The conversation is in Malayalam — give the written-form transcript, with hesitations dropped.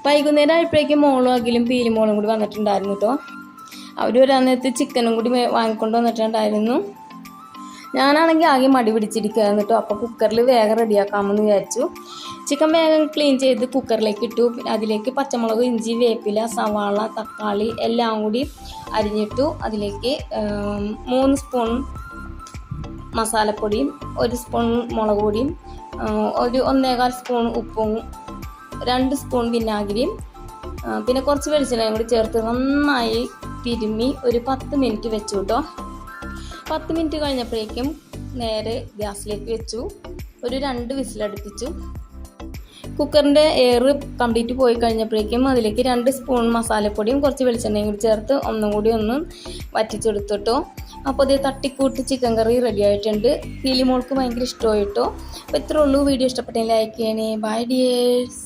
വൈകുന്നേരം ആയപ്പോഴേക്കും മോളും അഖിലും പീലിമോളും കൂടി വന്നിട്ടുണ്ടായിരുന്നു കേട്ടോ. അവർ വരാൻ നേരത്ത് ചിക്കനും കൂടി വാങ്ങിക്കൊണ്ട് വന്നിട്ടുണ്ടായിരുന്നു. ഞാനാണെങ്കിൽ ആകെ മടി പിടിച്ചിരിക്കുകയായിരുന്നു കേട്ടോ. അപ്പോൾ കുക്കറിൽ വേഗം റെഡിയാക്കാമെന്ന് വിചാരിച്ചു. ചിക്കൻ വേഗം ക്ലീൻ ചെയ്ത് കുക്കറിലേക്ക് ഇട്ടു. പിന്നെ അതിലേക്ക് പച്ചമുളക്, ഇഞ്ചി, വേപ്പില, സവാള, തക്കാളി എല്ലാം കൂടി അരിഞ്ഞിട്ടു. അതിലേക്ക് 3 സ്പൂൺ മസാലപ്പൊടിയും 1 സ്പൂൺ മുളക് പൊടിയും 1.25 സ്പൂൺ ഉപ്പും 2 സ്പൂൺ വിനാഗിരിയും പിന്നെ കുറച്ച് വെളിച്ചെണ്ണയും കൂടി ചേർത്ത് നന്നായി തിരുമ്മി ഒരു 10 മിനിറ്റ് വെച്ചു കേട്ടോ. 10 മിനിറ്റ് കഴിഞ്ഞപ്പോഴേക്കും നേരെ ഗ്യാസിലേക്ക് വെച്ചു. ഒരു 2 വിസിലടുപ്പിച്ചു. കുക്കറിൻ്റെ എയർ കംപ്ലീറ്റ് പോയി കഴിഞ്ഞപ്പോഴേക്കും അതിലേക്ക് 2 സ്പൂൺ മസാലപ്പൊടിയും കുറച്ച് വെളിച്ചെണ്ണയും കൂടി ചേർത്ത് ഒന്നും കൂടി വറ്റിച്ചെടുത്തിട്ടോ. അപ്പോൾ ഇത് തട്ടിക്കൂട്ട് ചിക്കൻ കറി റെഡി ആയിട്ടുണ്ട്. പീലിമോൾക്ക് ഭയങ്കര ഇഷ്ടമായിട്ടോ. അപ്പോൾ ഇത്രേ ഉള്ളൂ. വീഡിയോ ഇഷ്ടപ്പെട്ടെങ്കിൽ ലൈക്ക് ചെയ്യണേ. Bye dears.